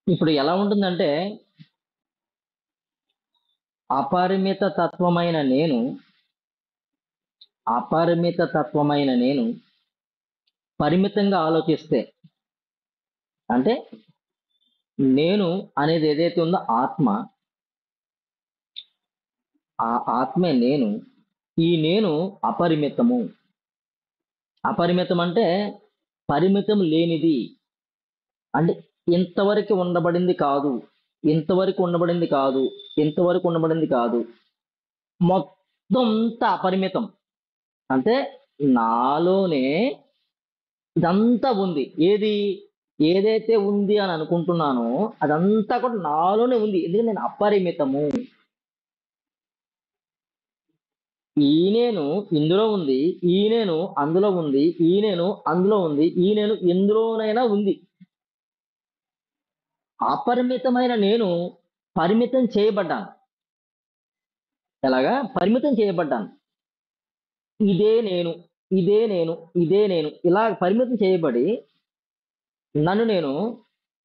ఇప్పుడు ఎలా ఉంటుందంటే, అపరిమిత తత్వమైన నేను, అపరిమిత తత్వమైన నేను పరిమితంగా ఆలోచిస్తే, అంటే నేను అనేది ఏదైతే ఉందో ఆత్మ, ఆ ఆత్మే నేను. ఈ నేను అపరిమితము. అపరిమితం అంటే పరిమితం లేనిది. అంటే ఇంతవరకు ఉండబడింది కాదు, ఇంతవరకు ఉండబడింది కాదు, ఇంతవరకు ఉండబడింది కాదు. మొత్తం అంతా అపరిమితం. అంటే నాలోనే ఇదంతా ఉంది. ఏదైతే ఉంది అని అనుకుంటున్నానో అదంతా కూడా నాలోనే ఉంది. ఎందుకంటే నేను అపరిమితము. ఈ నేను ఇందులో ఉంది, ఈ నేను అందులో ఉంది, ఈ నేను అందులో ఉంది, ఈ నేను ఎందులోనైనా ఉంది. అపరిమితమైన నేను పరిమితం చేయబడ్డాను. ఎలాగా? పరిమితం చేయబడ్డాను. ఇదే నేను, ఇదే నేను, ఇదే నేను ఇలా పరిమితం చేయబడి నన్ను నేను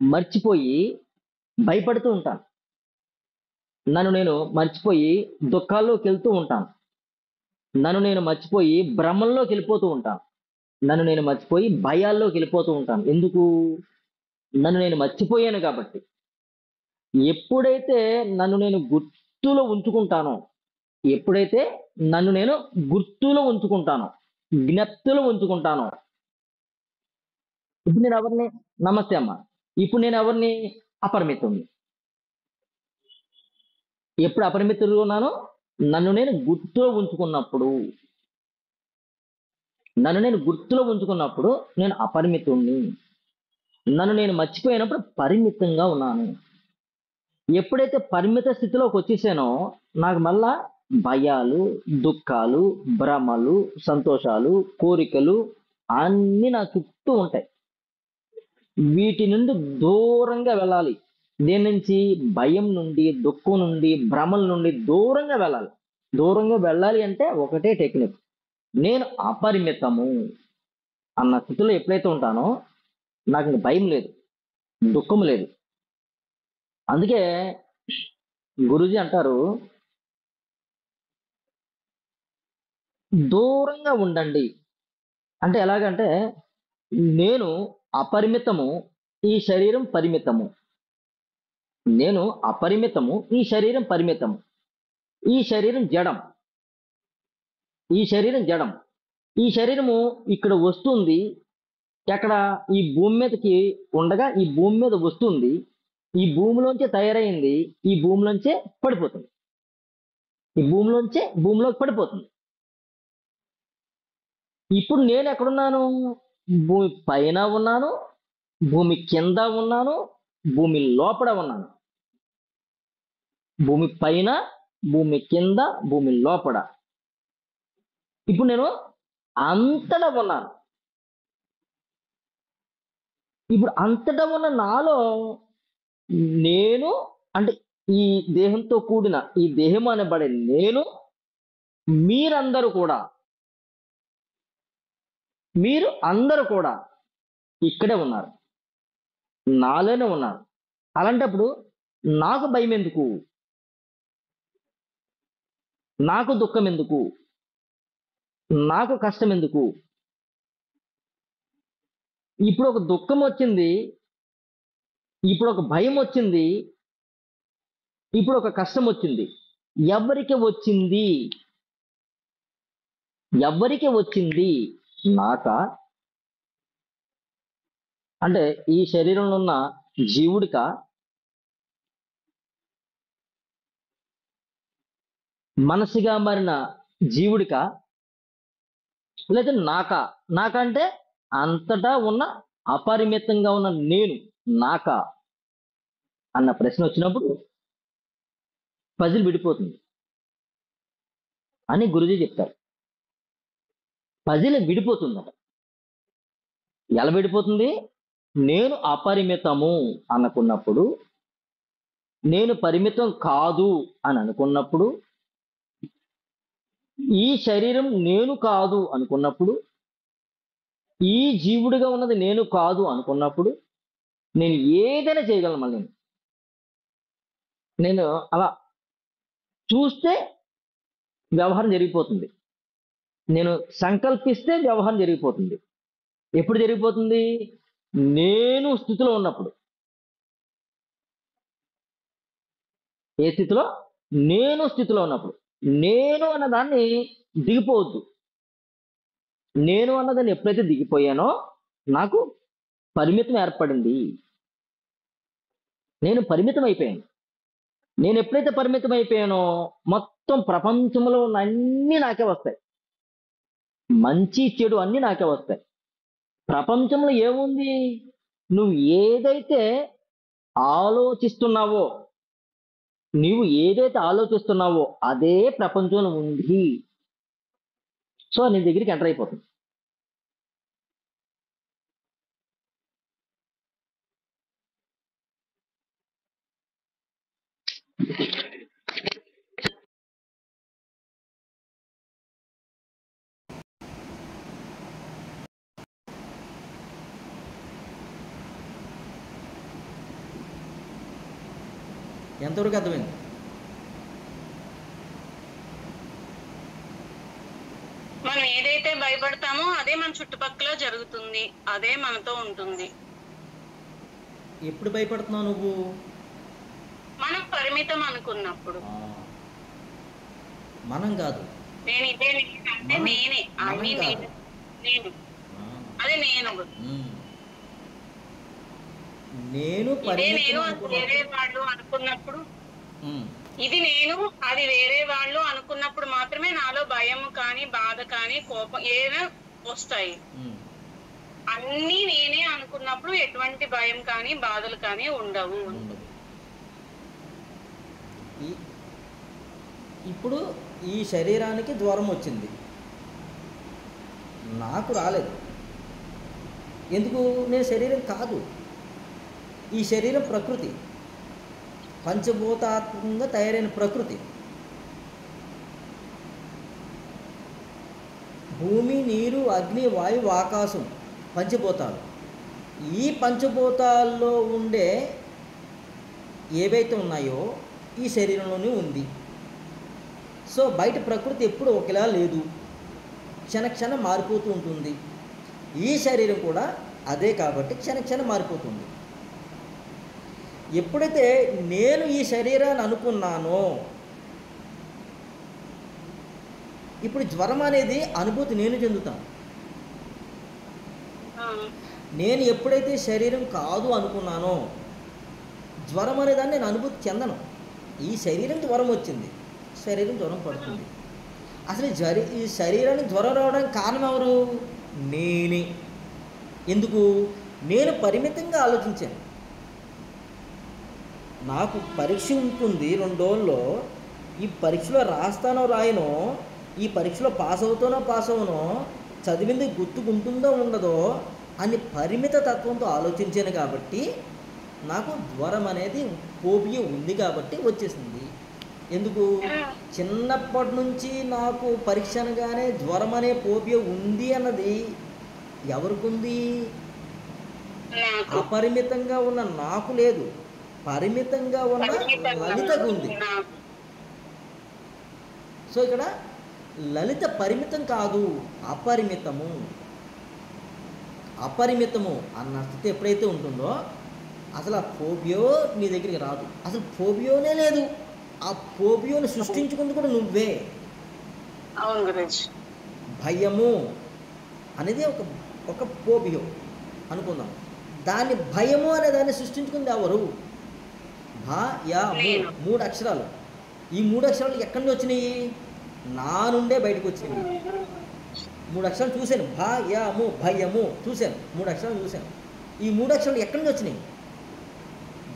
మర్చిపోయి భయపడుతూ ఉంటాను. నన్ను నేను మర్చిపోయి దుఃఖాల్లోకి వెళ్తూ ఉంటాను. నన్ను నేను మర్చిపోయి భ్రమంలోకి వెళ్ళిపోతూ ఉంటాను. నన్ను నేను మర్చిపోయి భయాల్లోకి వెళ్ళిపోతూ ఉంటాను. ఎందుకు? నన్ను నేను మర్చిపోయాను కాబట్టి. ఎప్పుడైతే నన్ను నేను గుర్తులో ఉంచుకుంటానో, ఎప్పుడైతే నన్ను నేను గుర్తులో ఉంచుకుంటానో, జ్ఞప్తిలో ఉంచుకుంటానో, ఇప్పుడు నేను ఎవరిని? నమస్తే అమ్మ. ఇప్పుడు నేను ఎవరిని? అపరిమితుడిని. ఎప్పుడు అపరిమితుడిగా ఉన్నానో, నన్ను నేను గుర్తులో ఉంచుకున్నప్పుడు, నన్ను నేను గుర్తులో ఉంచుకున్నప్పుడు నేను అపరిమితుణ్ణి. నన్ను నేను మర్చిపోయినప్పుడు పరిమితంగా ఉన్నాను. ఎప్పుడైతే పరిమిత స్థితిలోకి వచ్చేసానో నాకు మళ్ళా భయాలు, దుఃఖాలు, భ్రమలు, సంతోషాలు, కోరికలు అన్నీ నా చుట్టూ ఉంటాయి. వీటి నుండి దూరంగా వెళ్ళాలి. దేని నుంచి? భయం నుండి, దుఃఖం నుండి, భ్రమల నుండి దూరంగా వెళ్ళాలి. దూరంగా వెళ్ళాలి అంటే ఒకటే టెక్నిక్. నేను అపరిమితము అన్న స్థితిలో ఎప్పుడైతే ఉంటానో నాకు ఇంక భయం లేదు, దుఃఖం లేదు. అందుకే గురూజీ అంటారు, దూరంగా ఉండండి. అంటే ఎలాగంటే, నేను అపరిమితము, ఈ శరీరం పరిమితము. నేను అపరిమితము, ఈ శరీరం పరిమితము. ఈ శరీరం జడం. ఈ శరీరం జడం. ఈ శరీరము ఇక్కడ వస్తుంది. ఎక్కడ? ఈ భూమి మీదకి ఉండగా ఈ భూమి మీద వస్తుంది. ఈ భూమిలోంచే తయారైంది. ఈ భూమిలోంచే పడిపోతుంది. ఈ భూమిలోంచే భూమిలోకి పడిపోతుంది. ఇప్పుడు నేను ఎక్కడున్నాను? భూమి పైన ఉన్నాను, భూమి కింద ఉన్నాను, భూమి లోపల ఉన్నాను. భూమి పైన, భూమి కింద, భూమి లోపల. ఇప్పుడు నేను అంతటా ఉన్నాను. ఇప్పుడు అంతటా ఉన్న నాలో నేను, అంటే ఈ దేహంతో కూడిన ఈ దేహం అనబడే నేను, మీరందరూ కూడా, మీరు అందరూ కూడా ఇక్కడే ఉన్నారు. నాలోనే ఉన్నారు. అలాంటప్పుడు నాకు భయం ఎందుకు? నాకు దుఃఖం ఎందుకు? నాకు కష్టం ఎందుకు? ఇప్పుడు ఒక దుఃఖం వచ్చింది, ఇప్పుడు ఒక భయం వచ్చింది, ఇప్పుడు ఒక కష్టం వచ్చింది. ఎవరికి వచ్చింది? ఎవరికి వచ్చింది? నాకా? అంటే ఈ శరీరంలో ఉన్న జీవుడికా? మనసుగా మారిన జీవుడికా? లేదా నాకా? నాకంటే అంతటా ఉన్న అపరిమితంగా ఉన్న నేను నాకా అన్న ప్రశ్న వచ్చినప్పుడు పజిల్ విడిపోతుంది అని గురుజీ చెప్తారు. పజిల్ విడిపోతుందట. ఎలా విడిపోతుంది? నేను అపరిమితము అనుకున్నప్పుడు, నేను పరిమితం కాదు అని అనుకున్నప్పుడు, ఈ శరీరం నేను కాదు అనుకున్నప్పుడు, ఈ జీవుడిగా ఉన్నది నేను కాదు అనుకున్నప్పుడు, నేను ఏదైనా చేయగలను. మళ్ళీ నేను అలా చూస్తే వ్యవహారం జరిగిపోతుంది. నేను సంకల్పిస్తే వ్యవహారం జరిగిపోతుంది. ఎప్పుడు జరిగిపోతుంది? నేను స్థితిలో ఉన్నప్పుడు. ఏ స్థితిలో? నేను స్థితిలో ఉన్నప్పుడు. నేను అన్నదాన్ని దిగిపోవద్దు. నేను అన్నదాన్ని ఎప్పుడైతే దిగిపోయానో నాకు పరిమితం ఏర్పడింది. నేను పరిమితం అయిపోయాను. నేను ఎప్పుడైతే పరిమితం అయిపోయానో మొత్తం ప్రపంచంలో ఉన్న అన్నీ నాకే వస్తాయి. మంచి చెడు అన్నీ నాకే వస్తాయి. ప్రపంచంలో ఏముంది? నువ్వు ఏదైతే ఆలోచిస్తున్నావో, నీవు ఏదైతే ఆలోచిస్తున్నావో అదే ప్రపంచంలో ఉంది. సో నీ దగ్గరికి ఎంటర్ అయిపోతుంది. ఎంతవరకు అర్థమైంది? మనం ఏదైతే భయపడతామో అదే మన చుట్టుపక్కల జరుగుతుంది, అదే మనతో ఉంటుంది. ఎప్పుడు భయపడుతున్నావు నువ్వు? మనం పరిమితం అనుకున్నప్పుడు. మనం కాదు, నేను ఇదే అంటే నేనే అన్ని నేను అదే నేను నేను ఇదే నేను వేరే వాళ్ళు అనుకున్నప్పుడు, ఇది నేను అది వేరే వాళ్ళు అనుకున్నప్పుడు మాత్రమే నాలో భయం కానీ బాధ కానీ కోపం ఏమైనా వస్తాయి. అన్నీ నేనే అనుకున్నప్పుడు ఎటువంటి భయం కానీ బాధలు కానీ ఉండవు. ఇప్పుడు ఈ శరీరానికి జ్వరం వచ్చింది, నాకు రాలేదు. ఎందుకు? నేను శరీరం కాదు. ఈ శరీరం ప్రకృతి, పంచభూతాత్మకంగా తయారైన ప్రకృతి. భూమి, నీరు, అగ్ని, వాయువు, ఆకాశం పంచభూతాలు. ఈ పంచభూతాల్లో ఉండే ఏవైతే ఉన్నాయో ఈ శరీరంలోనే ఉంది. సో బయట ప్రకృతి ఎప్పుడు ఒకేలా లేదు, క్షణక్షణం మారిపోతూ ఉంటుంది. ఈ శరీరం కూడా అదే కాబట్టి క్షణక్షణం మారిపోతుంది. ఎప్పుడైతే నేను ఈ శరీరాన్ని అనుకున్నానో, ఇప్పుడు జ్వరం అనేది అనుభూతి నేను చెందుతాను. నేను ఎప్పుడైతే శరీరం కాదు అనుకున్నానో జ్వరం అనేదాన్ని నేను అనుభూతి చెందను. ఈ శరీరం జ్వరం వచ్చింది, శరీరం జ్వరం పడుతుంది. అసలు ఈ శరీరానికి జ్వరం రావడానికి కారణం ఎవరు? నేనే. ఎందుకు? నేను పరిమితంగా ఆలోచించాను. నాకు పరీక్ష ఉంటుంది 2 రోజుల్లో, ఈ పరీక్షలో రాస్తానో రాయనో, ఈ పరీక్షలో పాస్ అవుతానో పాస్ అవునో, చదివింది గుర్తుకుంటుందో ఉండదో అని పరిమిత తత్వంతో ఆలోచించాను. కాబట్టి నాకు జ్వరం అనేది ఫోబియా ఉంది కాబట్టి వచ్చేసింది. ఎందుకు? చిన్నప్పటి నుంచి నాకు పరీక్ష అనగానే జ్వరం అనే ఫోబియా ఉంది అన్నది ఎవరికి ఉంది? అపరిమితంగా ఉన్న నాకు లేదు, పరిమితంగా ఉన్న లలితకు ఉంది. సో ఇక్కడ లలిత పరిమితం కాదు, అపరిమితము. అపరిమితము అన్న స్థితి ఎప్పుడైతే ఉంటుందో అసలు ఆ ఫోబియో నీ దగ్గరికి రాదు. అసలు ఫోబియోనే లేదు. ఆ ఫోబియోని సృష్టించుకుంది కూడా నువ్వే. భయము అనేది ఒక ఫోబియో అనుకుందాం. దాన్ని భయము అనే దాన్ని సృష్టించుకుంది ఎవరు? భా యా ము, 3 అక్షరాలు. ఈ 3 అక్షరాలు ఎక్కడి నుంచి వచ్చినాయి? నా నుండే బయటకు వచ్చినాయి. 3 అక్షరాలు చూశాను. భా యా ము, భయము చూశాను. 3 అక్షరాలు చూశాను. ఈ 3 అక్షరాలు ఎక్కడి నుంచి వచ్చినాయి?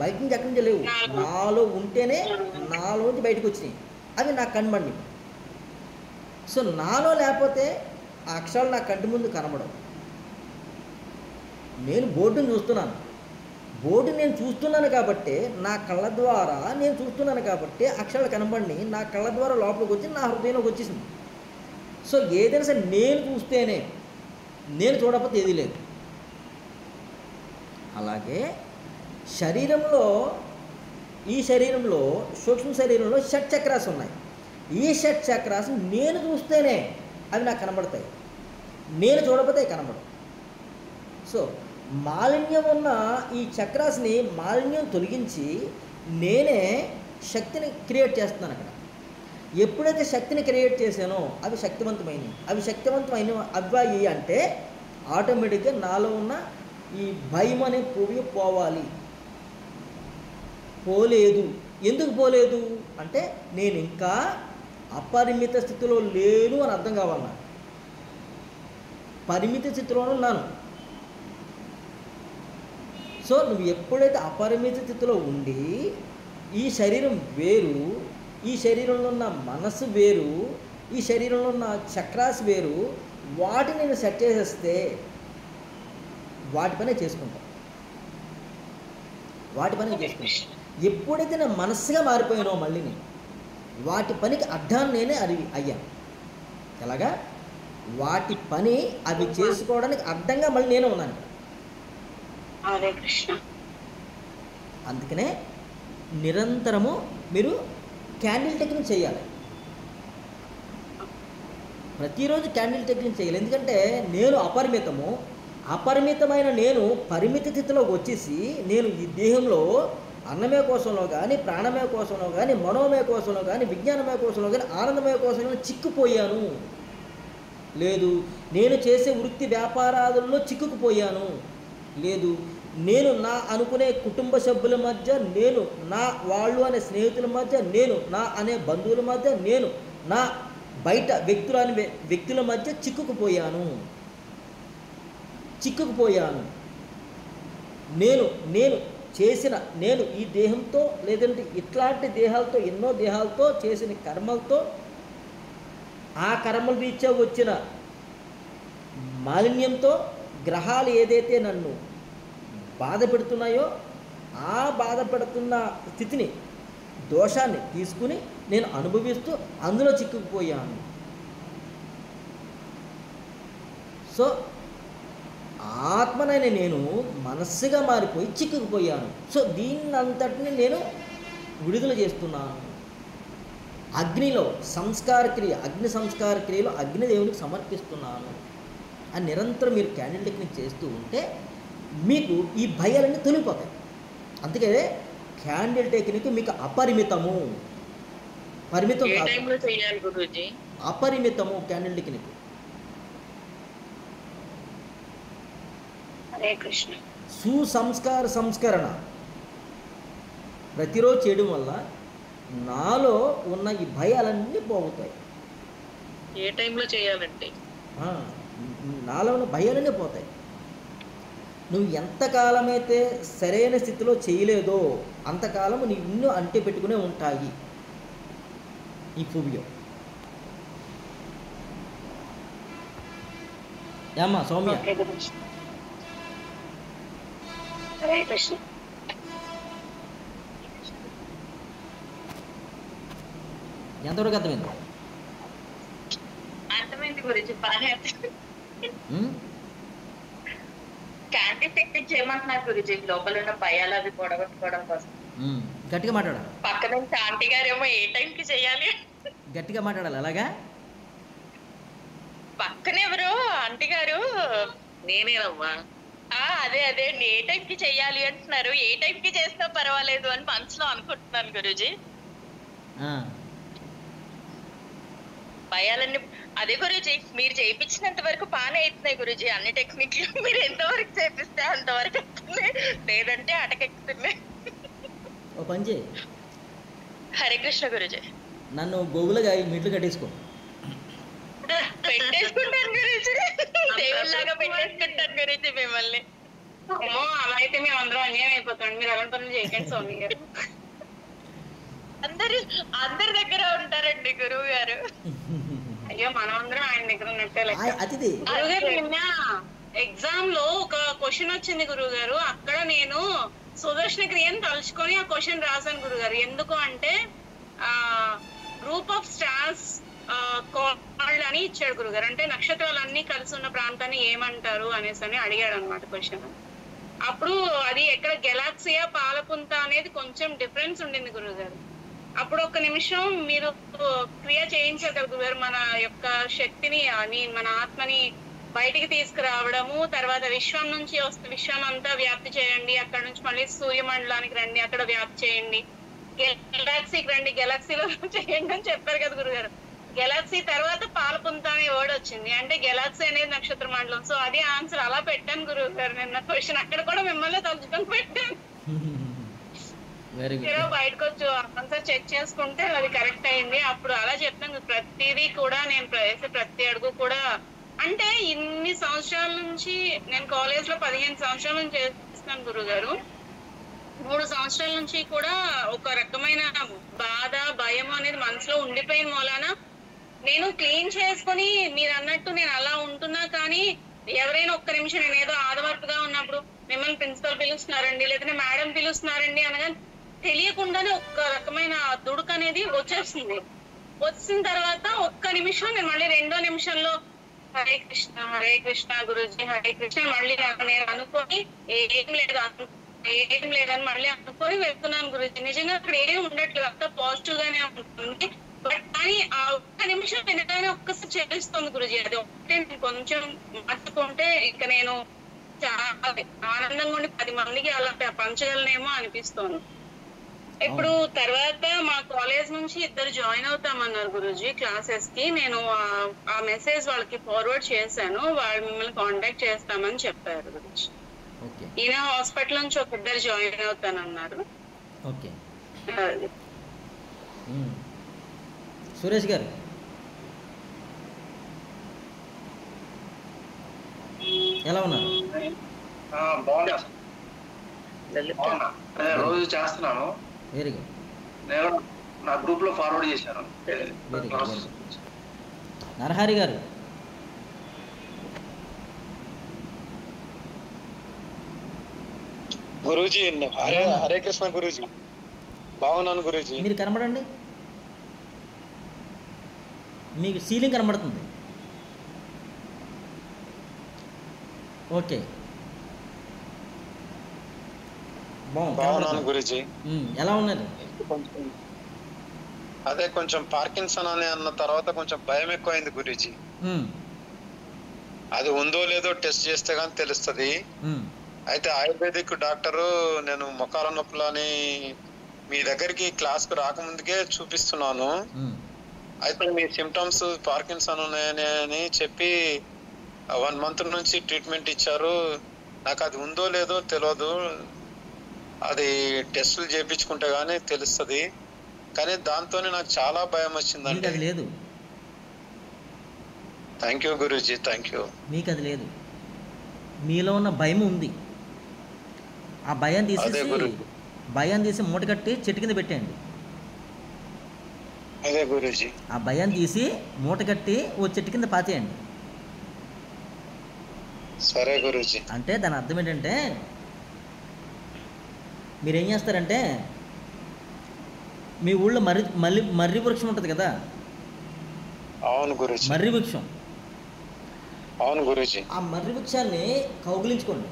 బయట నుంచి ఎక్కడి నుంచి లేవు, నాలో ఉంటేనే నాలోంచి బయటకు వచ్చినాయి. అవి నాకు కనబడినాయి. సో నాలో లేకపోతే ఆ అక్షరాలు నా కంటి ముందు కనబడవు. నేను బోర్డుని చూస్తున్నాను, బోర్డు నేను చూస్తున్నాను కాబట్టి నా కళ్ళ ద్వారా నేను చూస్తున్నాను కాబట్టి అక్షరాలు కనబడి నా కళ్ళ ద్వారా లోపలికి వచ్చి నా హృదయంలోకి వచ్చేసింది. సో ఏదైనా సరే నేను చూస్తేనే, నేను చూడకపోతే ఏది లేదు. అలాగే శరీరంలో ఈ శరీరంలో సూక్ష్మ శరీరంలో షట్ చక్రాస్ ఉన్నాయి. ఈ షట్ చక్రాస్ నేను చూస్తేనే అవి నాకు కనబడతాయి, నేను చూడకపోతే కనబడవు. సో మాలిన్యం ఉన్న ఈ చక్రాస్ని మాలిన్యం తొలగించి నేనే శక్తిని క్రియేట్ చేస్తున్నాను అక్కడ. ఎప్పుడైతే శక్తిని క్రియేట్ చేశానో అవి శక్తివంతమైనవి. అవి శక్తివంతమైన అవ్వాయి అంటే ఆటోమేటిక్గా నాలో ఉన్న ఈ భయం అనే పువ్వు పోవాలి. పోలేదు. ఎందుకు పోలేదు అంటే నేను ఇంకా అపరిమిత స్థితిలో లేను అని అర్థం కావాలి నాకు. పరిమిత స్థితిలోనే ఉన్నాను. సో నువ్వు ఎప్పుడైతే అపరిమిత స్థితిలో ఉండి ఈ శరీరం వేరు, ఈ శరీరంలో ఉన్న మనసు వేరు, ఈ శరీరంలో ఉన్న చక్రాస్ వేరు, వాటిని నేను సెట్ చేసేస్తే వాటి పనే చేసుకుంటాను. ఎప్పుడైతే నేను మనస్సుగా మారిపోయానో మళ్ళీ నేను వాటి పనికి అడ్డాన్ని నేనే అయ్యాను. ఎలాగా వాటి పని అవి చేసుకోవడానికి అడ్డంగా మళ్ళీ నేనే ఉన్నాను. అందుకనే నిరంతరము మీరు క్యాండిల్ టెక్నిక్ చేయాలి. ప్రతిరోజు క్యాండిల్ టెక్నిక్ చేయాలి. ఎందుకంటే నేను అపరిమితమైన నేను పరిమిత స్థితిలోకి వచ్చేసి నేను ఈ దేహంలో అన్నమే కోసంలో కానీ, ప్రాణమే కోసంలో కానీ, మనోమయ కోసంలో కానీ, విజ్ఞానమయ కోసంలో కానీ, ఆనందమయ కోసంలో చిక్కుపోయాను. లేదు నేను చేసే వృత్తి వ్యాపారాలలో చిక్కుకుపోయాను. లేదు నేను నా అనుకునే కుటుంబ సభ్యుల మధ్య, నేను నా వాళ్ళు అనే స్నేహితుల మధ్య, నేను నా అనే బంధువుల మధ్య, నేను నా బయట వ్యక్తుల మధ్య చిక్కుకుపోయాను. నేను ఈ దేహంతో లేదంటే ఇట్లాంటి దేహాలతో ఎన్నో దేహాలతో చేసిన కర్మలతో ఆ కర్మల రీత్యా వచ్చిన మాలిన్యంతో గ్రహాలు ఏదైతే నన్ను బాధ పెడుతున్నాయో ఆ బాధ పెడుతున్న స్థితిని, దోషాన్ని తీసుకుని నేను అనుభవిస్తూ అందులో చిక్కుకుపోయాను. సో ఆత్మనైన నేను మనస్సుగా మారిపోయి చిక్కుకుపోయాను. సో దీన్నంతటిని నేను విడుదల చేస్తున్నాను. అగ్నిలో అగ్ని సంస్కార క్రియలో అగ్నిదేవునికి సమర్పిస్తున్నాను అని నిరంతరం మీరు క్యాండిల్ టెక్నిక్ చేస్తూ ఉంటే మీకు ఈ భయాలన్నీ తొలిగిపోతాయి. అందుకే క్యాండిల్ టెక్నిక్ మీకు అపరిమితము, పరిమితం కాదు, అపరిమితము క్యాండిల్ టెక్నిక్. సంస్కరణ ప్రతిరోజు చేయడం వల్ల నాలో ఉన్న ఈ భయాలన్నీ పోతాయి. ఏ టైంలో చేయాలంటే నాలో ఉన్న భయాలన్నీ పోతాయి. నువ్వు ఎంతకాలమైతే సరైన స్థితిలో చేయలేదో అంతకాలము నీ ఇన్ను అంటి పెట్టుకునే ఉంటాయి ఈ ఫోబియా. ఏమ్మా సౌమ్య? ఎంతవరకు అర్థమైంది? అర్థమైంది గురించి బాగా క్యాండిల్ టెక్నిక్ చేయమంటున్నారు గురించి. లోపల ఉన్న భయాలు అవి పొడగొట్టుకోవడం కోసం. గట్టిగా మాట్లాడాలి. పక్క నుంచి ఆంటీ గారేమో ఏ టైంకి చేయాలి, గట్టిగా మాట్లాడాలి. అలాగా పక్కన ఎవరో ఆంటీ గారు నేనేనమ్మా అదే ఏ టైంకి చెయ్యాలి అంటున్నారు. ఏ టైంకి చేసినా పర్వాలేదు అని మనసులో అనుకుంటున్నాను గురూజీ. భయాలన్నీ అదే గురూజీ మీరు చేయించినంత వరకు బాగానే అవుతున్నాయి గురూజీ. అన్ని టెక్నిక్లు మీరు ఎంతవరకు చేపిస్తే అంతవరకు ఎక్కుతున్నాయి, లేదంటే అటకెక్కుతున్నాయి. ఓ పని చేయి. హరే కృష్ణ గురూజీ. నన్ను గోగులుగా మెట్లు కట్టేసుకో. పెట్టేసుకుంటాను గురూజీ, దేవుళ్ళలాగా పెట్టేసుకుంటాను గురూజీ మిమ్మల్ని. అలా అయితే మేము అందరం అన్యాయం అయిపోతాం. మీరు అలాంటి పనులు చేయకండి స్వామి గారు. అందరి దగ్గర ఉంటారండి గురువు గారు. అయ్యో మనం అందరం ఆయన దగ్గర ఉన్నట్టే. గురువు గారు నిన్న ఎగ్జామ్ లో ఒక క్వశ్చన్ వచ్చింది గురువు గారు. అక్కడ నేను సుదర్శన క్రియను తలుచుకొని ఆ క్వశ్చన్ రాశాను గురువు గారు. ఎందుకు అంటే గ్రూప్ ఆఫ్ స్టార్స్ కాల్డ్ అని ఇచ్చాడు గురుగారు. అంటే నక్షత్రాలన్నీ కలిసి ఉన్న ప్రాంతాన్ని ఏమంటారు అనేసి అని అడిగాడు అనమాట క్వశ్చన్. అప్పుడు అది ఎక్కడ గెలాక్సియా పాలపుంత అనేది కొంచెం డిఫరెన్స్ ఉండింది గురుగారు. అప్పుడు ఒక్క నిమిషం మీరు క్రియ చేయించారు కదా గురుగారు, మన యొక్క శక్తిని మన ఆత్మని బయటికి తీసుకురావడము, తర్వాత విశ్వం నుంచి విశ్వం అంతా వ్యాప్తి చేయండి, అక్కడ నుంచి మళ్ళీ సూర్యమండలానికి రండి, అక్కడ వ్యాప్తి చేయండి, గెలాక్సీకి రండి, గెలాక్సీలో చేయండి అని చెప్పారు కదా గురుగారు. గెలాక్సీ తర్వాత పాలపుంత అనే వర్డ్ వచ్చింది, అంటే గెలాక్సీ అనేది నక్షత్ర మండలం. సో అది ఆన్సర్ అలా పెట్టాను గురువు గారు నిన్న క్వశ్చన్. అక్కడ కూడా మిమ్మల్ని తలుచుకొని పెట్టాను. Very good. బయటకు వచ్చి ఆన్సర్ చెక్ చేసుకుంటే అది కరెక్ట్ అయింది. అప్పుడు అలా చెప్తాను, ప్రతిదీ కూడా నేను వేసే ప్రతి అడుగు కూడా, అంటే ఇన్ని సంవత్సరాల నుంచి నేను కాలేజ్ లో 15 సంవత్సరాల నుంచి చేస్తున్నాను గురువు గారు. 3 సంవత్సరాల నుంచి కూడా ఒక రకమైన బాధ, భయం అనేది మనసులో ఉండిపోయిన మూలాన నేను క్లీన్ చేసుకుని మీరు అన్నట్టు నేను అలా ఉంటున్నా. కానీ ఎవరైనా ఒక్క నిమిషం నేను ఏదో ఆదవర్పుగా ఉన్నప్పుడు మిమ్మల్ని ప్రిన్సిపల్ పిలుస్తున్నారండి, లేదంటే మేడం పిలుస్తున్నారండి అనగా తెలియకుండానే ఒక్క రకమైన దుడుకు అనేది వచ్చేస్తుంది. వచ్చిన తర్వాత ఒక్క నిమిషం నేను మళ్ళీ 2వ నిమిషంలో హరే కృష్ణ గురూజీ హరే కృష్ణ మళ్ళీ నేను అనుకొని ఏం లేదని మళ్ళీ అనుకొని వెళ్తున్నాను గురూజీ. నిజంగా అక్కడ ఏం ఉండట్లేదు, అంతా పాజిటివ్ గానే ఉంటుంది. బట్ కానీ ఆ ఒక్క నిమిషం వెనకానే ఒక్కసారి చేస్తుంది గురూజీ. అది ఒకటే నేను కొంచెం మార్చుకుంటే ఇక నేను చాలా ఆనందంగా ఉండి 10 మందికి అలా పంచగలనేమో అనిపిస్తోంది. ఇప్పుడు తర్వాత మా కాలేజ్ నుంచి 2 జాయిన్ అవుతామన్నారు గురూజీ క్లాసెస్ కి. నేను ఆ మెసేజ్ వాళ్ళకి ఫార్వర్డ్ చేశాను, వాళ్ళు మిమ్మల్ని కాంటాక్ట్ చేస్తామని చెప్పారు గురూజీ. ఈయన హాస్పిటల్ నుంచి ఒక 2 జాయిన్ అవుతానన్నారు. ఓకే. సురేష్ గారు ఎలా ఉన్నారు? రోజు చేస్తున్నాను. Very good. నేను నా గ్రూప్ లో ఫార్వర్డ్ చేశాను. Very good. నరహరి గారు గురూజీ హరే కృష్ణ గురూజీ. బాగున్నాను గురూజీ. మీరు కనబడండి, మీకు సీలింగ్ కనబడుతుంది. ఓకే, బాగున్నాను గురూజీ. ఎలా ఉన్నారు? అదే కొంచెం పార్కిన్సన్ అని అన్న తర్వాత కొంచెం భయం ఎక్కువైంది గురూజీ. అది ఉందో లేదో టెస్ట్ చేస్తే గానీ తెలుస్తుంది. అయితే ఆయుర్వేదిక్ డాక్టరు నేను మొకాల నొప్పులని మీ దగ్గరికి క్లాస్ కు రాకముందుకే చూపిస్తున్నాను. అయితే మీ సిమ్టమ్స్ పార్కిన్సన్ ఉన్నాయని చెప్పి 1 month నుంచి ట్రీట్మెంట్ ఇచ్చారు. నాకు అది ఉందో లేదో తెలియదు, అది టెస్టులు చేయించుకుంటే గానీ తెలుస్తుంది. కానీ దాంతోనే నాకు చాలా భయం వచ్చిందండి. అది లేదు. Thank you Guruji, thank you. మీకు అది లేదు, మీలో ఉన్న భయం ఉంది. ఆ భయం తీసి మూట కట్టి చెట్టు కింద పెట్టండి. అదే గురూజీ. ఆ భయం తీసి మూట కట్టి ఓ చెట్టు కింద పాతేయండి. సరే గురూజీ. అంటే దాని అర్థం ఏంటంటే మీరేం చేస్తారంటే మీ ఊళ్ళో మర్రి వృక్షం ఉంటుంది కదా. అవును గురూజీ. మర్రి వృక్షం. అవును గురూజీ. ఆ మర్రి వృక్షాన్ని కౌగిలించుకోండి.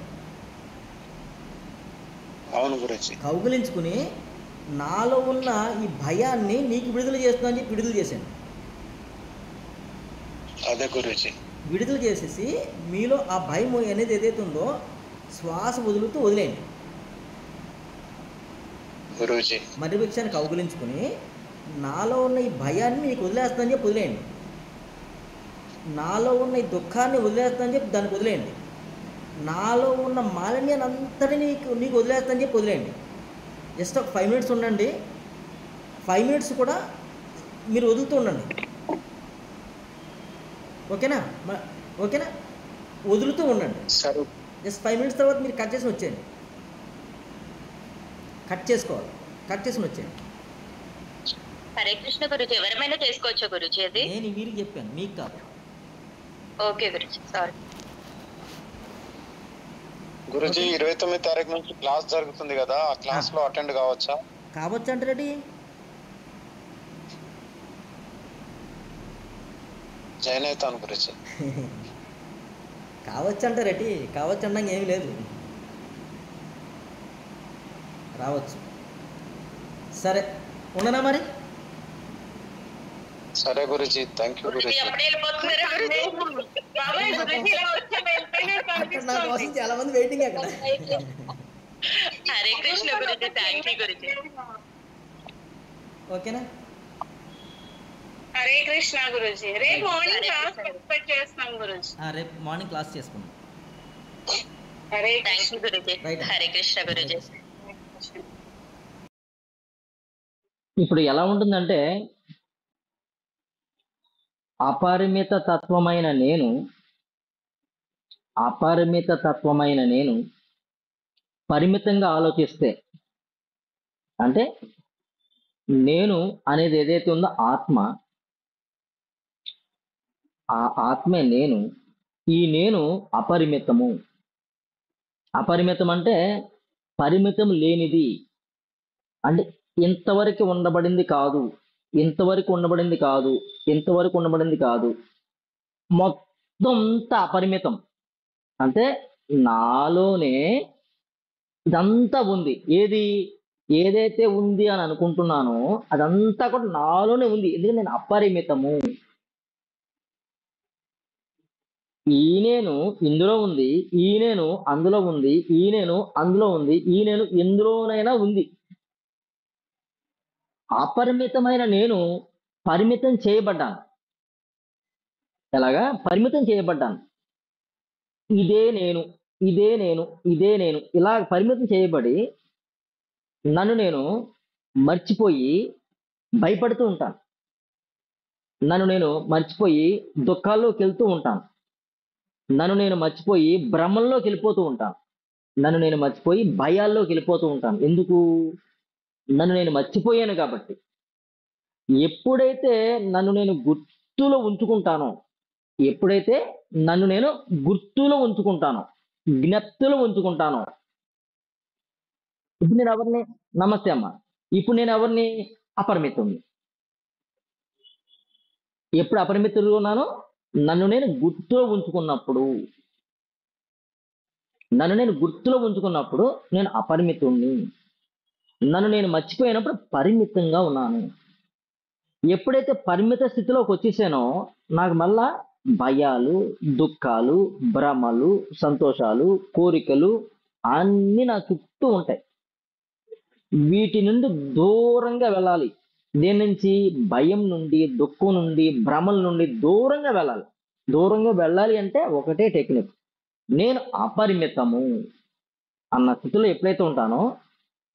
అవును గురూజీ. కౌగిలించుకుని నాలో ఉన్న ఈ భయాన్ని నీకు విడుదల చేస్తుందని చెప్పి విడుదల చేశాను. అదే గురూజీ. విడుదల చేసేసి మీలో ఆ భయం అనేది ఏదైతే ఉందో శ్వాస వదులుతూ వదిలేయండి. గురూజీ. మర్రి వృక్షాన్ని కౌగిలించుకుని నాలో ఉన్న ఈ భయాన్ని నీకు వదిలేస్తుందని చెప్పి వదిలేయండి. నాలో ఉన్న ఈ దుఃఖాన్ని వదిలేస్తుందని చెప్పి దానికి వదిలేయండి. నాలో ఉన్న మాలిన్యాన్ని అంతటినీ నీకు వదిలేస్తుందని చెప్పి వదిలేయండి. జస్ట్ ఒక 5 minutes ఉండండి. 5 minutes కూడా మీరు వదులుతూ ఉండండి. ఓకేనా? ఓకేనా? వదులుతూ ఉండండి. జస్ట్ 5 minutes తర్వాత మీరు కట్ చేసి వచ్చేయండి. కట్ చేసుకోవాలి, కట్ చేసుకుని వచ్చేయండి. హరే కృష్ణ గురుజీ. ఎవరైనా చేసుకోవచ్చా గురుజీ? అది నేను మీరు చెప్పాను, మీకు కాదు. Okay Guruji, sorry. గురుజీ 29వ తారీఖు నుంచి క్లాస్ జరుగుతుంది కదా, ఆ క్లాస్ లో అటెండ్ కావచ్చా? కావచ్చు అంటే రెడీ జాయిన్ అవుతాను గురుజీ. కావచ్చు అంటే రెడీ, కావచ్చు అనడానికి ఏమీ లేదు. రావచ్చు. సరే, ఉండనా మరి? సరే గురుజీ, థ్యాంక్ యూ గురుజీ గురుజీ. అప్పుడే వెళ్ళిపోతున్నారా గురుజీ? బాబాయ్ గురించి ఇలా వచ్చి వెళ్ళిపోయినట్టు అక్కడ నా అనిపిస్తుంది. కోసం చాలా మంది వెయిటింగ్ అక్కడ. Hare Krishna Guruji, thank you Guruji. ఓకేనా? హరే కృష్ణ గురుజీ. రేపు మార్నింగ్ క్లాస్ ఎక్స్పెక్ట్ చేస్తున్నాం గురుజీ. రేపు మార్నింగ్ క్లాస్ చేసుకున్నాం. Hare thank you Guruji. Right. Hare Krishna Guruji. ఇప్పుడు ఎలా ఉంటుందంటే, అపరిమిత తత్వమైన నేను పరిమితంగా ఆలోచిస్తే, అంటే నేను అనేది ఏదైతే ఉందో ఆత్మ, ఆ ఆత్మే నేను. ఈ నేను అపరిమితము. అపరిమితం అంటే పరిమితం లేనిది, అంటే ఇంతవరకు ఉండబడింది కాదు, ఇంతవరకు ఉండబడింది కాదు, ఇంతవరకు ఉండబడింది కాదు, మొత్తం అంతా అపరిమితం. అంటే నాలోనే ఇదంతా ఉంది. ఏదైతే ఉంది అని అనుకుంటున్నానో అదంతా కూడా నాలోనే ఉంది, ఎందుకంటే నేను అపరిమితము. ఈ నేను ఇందులో ఉంది, ఈ నేను అందులో ఉంది, ఈ నేను అందులో ఉంది, ఈ నేను ఎందులోనైనా ఉంది. అపరిమితమైన నేను పరిమితం చేయబడ్డాను. ఎలాగా? పరిమితం చేయబడ్డాను. ఇదే నేను, ఇదే నేను, ఇదే నేను, ఇలా పరిమితం చేయబడి నన్ను నేను మర్చిపోయి భయపడుతూ ఉంటాను. నన్ను నేను మర్చిపోయి దుఃఖాల్లోకి వెళ్తూ ఉంటాను. నన్ను నేను మర్చిపోయి భ్రమంలోకి వెళ్ళిపోతూ ఉంటాను. నన్ను నేను మర్చిపోయి భయాల్లోకి వెళ్ళిపోతూ ఉంటాను. ఎందుకు? నన్ను నేను మర్చిపోయాను కాబట్టి. ఎప్పుడైతే నన్ను నేను గుర్తులో ఉంచుకుంటానో, ఎప్పుడైతే నన్ను నేను గుర్తులో ఉంచుకుంటానో, జ్ఞప్తిలో ఉంచుకుంటానో, ఇప్పుడు నేను ఎవరిని? నమస్తే అమ్మ. ఇప్పుడు నేను ఎవరిని? అపరిమితుడిని. ఎప్పుడు అపరిమితుడు ఉన్నానో? నన్ను నేను గుర్తులో ఉంచుకున్నప్పుడు. నన్ను నేను గుర్తులో ఉంచుకున్నప్పుడు నేను అపరిమితుడిని. నన్ను నేను మర్చిపోయినప్పుడు పరిమితంగా ఉన్నాను. ఎప్పుడైతే పరిమిత స్థితిలోకి వచ్చేసానో నాకు మళ్ళా భయాలు, దుఃఖాలు, భ్రమలు, సంతోషాలు, కోరికలు అన్నీ నా చుట్టూ ఉంటాయి. వీటి నుండి దూరంగా వెళ్ళాలి. దేని నుంచి? భయం నుండి, దుఃఖం నుండి, భ్రమల నుండి దూరంగా వెళ్ళాలి. దూరంగా వెళ్ళాలి అంటే ఒకటే టెక్నిక్. నేను అపరిమితము అన్న స్థితిలో ఎప్పుడైతే ఉంటానో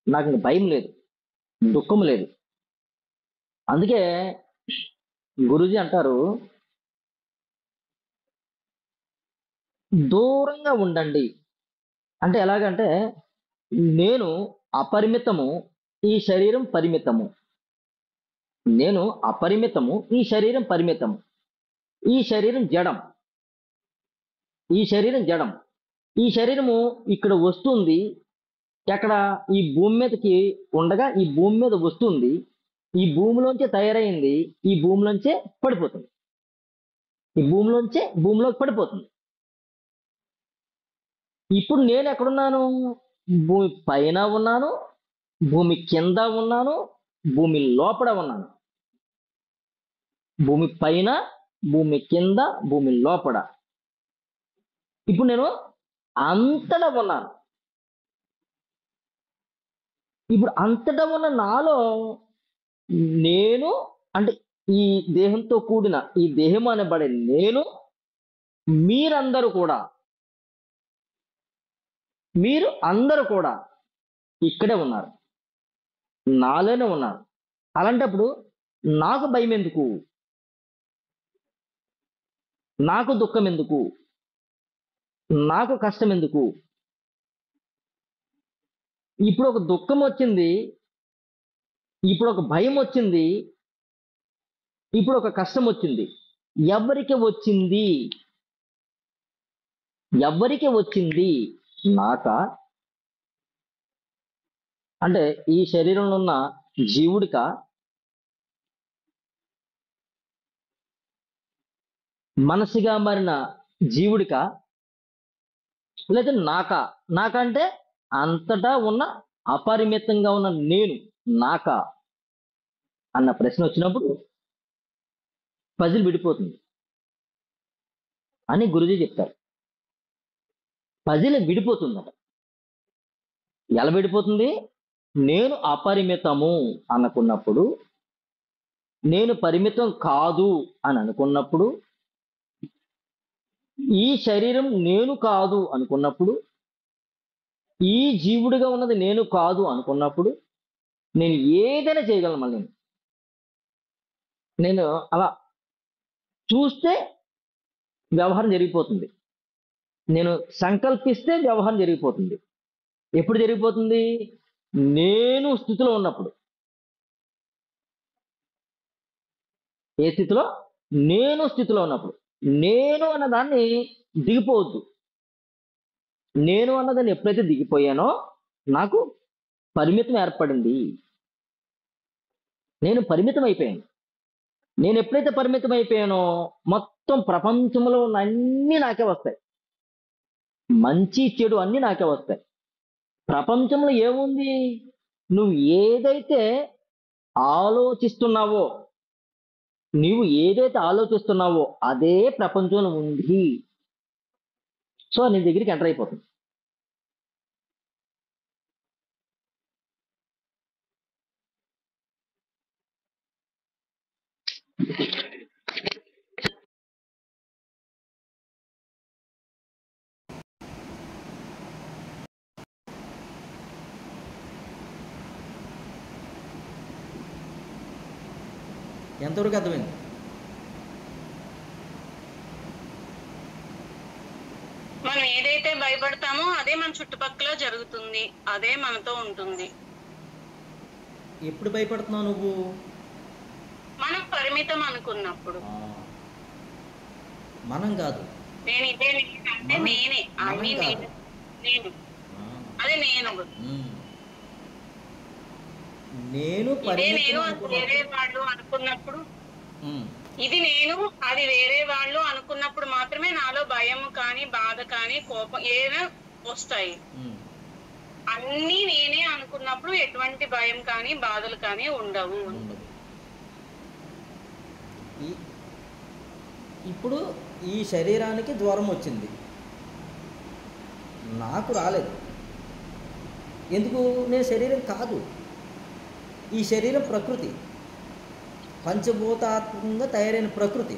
నాకు ఇంక భయం లేదు, దుఃఖం లేదు. అందుకే గురూజీ అంటారు, దూరంగా ఉండండి. అంటే ఎలాగంటే, నేను అపరిమితము, ఈ శరీరం పరిమితము. నేను అపరిమితము, ఈ శరీరం పరిమితము. ఈ శరీరం జడం. ఈ శరీరం జడం. ఈ శరీరము ఇక్కడ వస్తుంది, ఎక్కడ? ఈ భూమి మీదకి ఉండగా ఈ భూమి మీద వస్తుంది, ఈ భూమిలోంచే తయారైంది, ఈ భూమిలోంచే పడిపోతుంది. ఈ భూమిలోంచే భూమిలోకి పడిపోతుంది. ఇప్పుడు నేను ఎక్కడున్నాను? భూమి పైన ఉన్నాను, భూమి కింద ఉన్నాను, భూమి లోపల ఉన్నాను. భూమి పైన, భూమి కింద, భూమి లోపల. ఇప్పుడు నేను అంతటా ఉన్నాను. ఇప్పుడు అంతటా ఉన్న నాలో నేను, అంటే ఈ దేహంతో కూడిన ఈ దేహం అనబడే నేను, మీరు అందరూ కూడా ఇక్కడే ఉన్నారు, నాలోనే ఉన్నారు. అలాంటప్పుడు నాకు భయం ఎందుకు? నాకు దుఃఖం ఎందుకు? నాకు కష్టం ఎందుకు? ఇప్పుడు ఒక దుఃఖం వచ్చింది, ఇప్పుడు ఒక భయం వచ్చింది, ఇప్పుడు ఒక కష్టం వచ్చింది. ఎవరికి వచ్చింది? ఎవరికి వచ్చింది? నాకా? అంటే ఈ శరీరంలో ఉన్న జీవుడికా? మనసుగా మారిన జీవుడికా? లేదా నాకా? నాకంటే అంతటా ఉన్న అపరిమితంగా ఉన్న నేను నాకా అన్న ప్రశ్న వచ్చినప్పుడు పజిల్ విడిపోతుంది అని గురుజీ చెప్తారు. పజిల్ విడిపోతుందట. ఎలా విడిపోతుంది? నేను అపరిమితము అనుకున్నప్పుడు, నేను పరిమితం కాదు అని అనుకున్నప్పుడు, ఈ శరీరం నేను కాదు అనుకున్నప్పుడు, ఈ జీవుడిగా ఉన్నది నేను కాదు అనుకున్నప్పుడు, నేను ఏదైనా చేయగలను. మళ్ళీ నేను అలా చూస్తే వ్యవహారం జరిగిపోతుంది. నేను సంకల్పిస్తే వ్యవహారం జరిగిపోతుంది. ఎప్పుడు జరిగిపోతుంది? నేను స్థితిలో ఉన్నప్పుడు. ఏ స్థితిలో? నేను స్థితిలో ఉన్నప్పుడు. నేను అన్నదాన్ని దిగిపోవద్దు. నేను అన్నదాన్ని ఎప్పుడైతే దిగిపోయానో నాకు పరిమితం ఏర్పడింది. నేను పరిమితం అయిపోయాను. నేను ఎప్పుడైతే పరిమితం అయిపోయానో మొత్తం ప్రపంచంలో ఉన్న అన్నీ నాకే వస్తాయి. మంచి చెడు అన్నీ నాకే వస్తాయి. ప్రపంచంలో ఏముంది? నువ్వు ఏదైతే ఆలోచిస్తున్నావో, నీవు ఏదైతే ఆలోచిస్తున్నావో అదే ప్రపంచంలో ఉంది. సో నీ దగ్గరికి ఎంటర్ అయిపోతుంది. ఎంతవరకు అర్థమైంది? మనం ఏదైతే భయపడతామో అదే మన చుట్టుపక్కల జరుగుతుంది, అదే మనతో ఉంటుంది. ఎప్పుడు భయపడుతున్నావు నువ్వు? మనం పరిమితం అనుకున్నప్పుడు. మనం కాదు. నేను ఇదే నేను అంటే నేనే అన్ని నేను నేను అదే నేను నేను ఇదే నేను అది వేరే వాళ్ళు అనుకున్నప్పుడు, ఇది నేను అది వేరే వాళ్ళు అనుకున్నప్పుడు మాత్రమే నాలో భయం కానీ బాధ కానీ కోపం ఏమైనా వస్తాయి. అన్నీ నేనే అనుకున్నప్పుడు ఎటువంటి భయం కానీ బాధలు కానీ ఉండవు. ఇప్పుడు ఈ శరీరానికి జ్వరం వచ్చింది, నాకు రాలేదు. ఎందుకు? నేను శరీరం కాదు. ఈ శరీరం ప్రకృతి, పంచభూతాత్మకంగా తయారైన ప్రకృతి.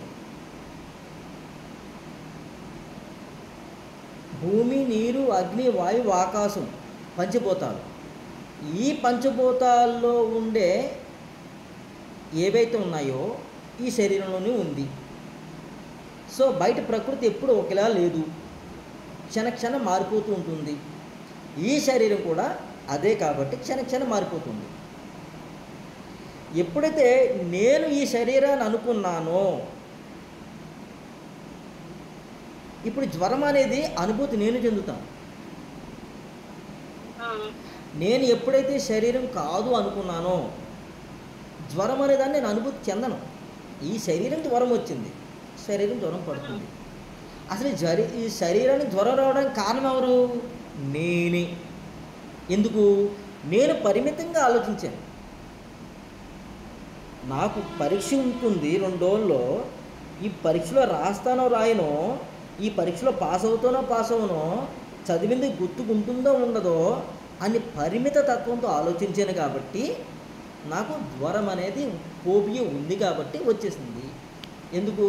భూమి, నీరు, అగ్ని, వాయువు, ఆకాశం పంచభూతాలు. ఈ పంచభూతాల్లో ఉండే ఏవైతే ఉన్నాయో ఈ శరీరంలోనే ఉంది. సో బయట ప్రకృతి ఎప్పుడు ఒకేలా లేదు, క్షణక్షణం మారిపోతూ ఉంటుంది. ఈ శరీరం కూడా అదే కాబట్టి క్షణక్షణం మారిపోతుంది. ఎప్పుడైతే నేను ఈ శరీరాన్ని అనుకున్నానో, ఇప్పుడు జ్వరం అనేది అనుభూతి నేను చెందుతాను. నేను ఎప్పుడైతే శరీరం కాదు అనుకున్నానో జ్వరం అనేదాన్ని నేను అనుభూతి చెందను. ఈ శరీరం జ్వరం వచ్చింది, శరీరం జ్వరం పడుతుంది. అసలు ఈ శరీరానికి జ్వరం రావడానికి కారణం ఎవరు? నేనే. ఎందుకు? నేను పరిమితంగా ఆలోచించాను. నాకు పరీక్ష ఉంటుంది 2 రోజుల్లో, ఈ పరీక్షలో రాస్తానో రాయనో, ఈ పరీక్షలో పాస్ అవుతానో పాస్ అవునో, చదివింది గుర్తుకుంటుందో ఉండదో అని పరిమిత తత్వంతో ఆలోచించాను. కాబట్టి నాకు జ్వరం అనేది ఫోబియా ఉంది కాబట్టి వచ్చేసింది. ఎందుకు?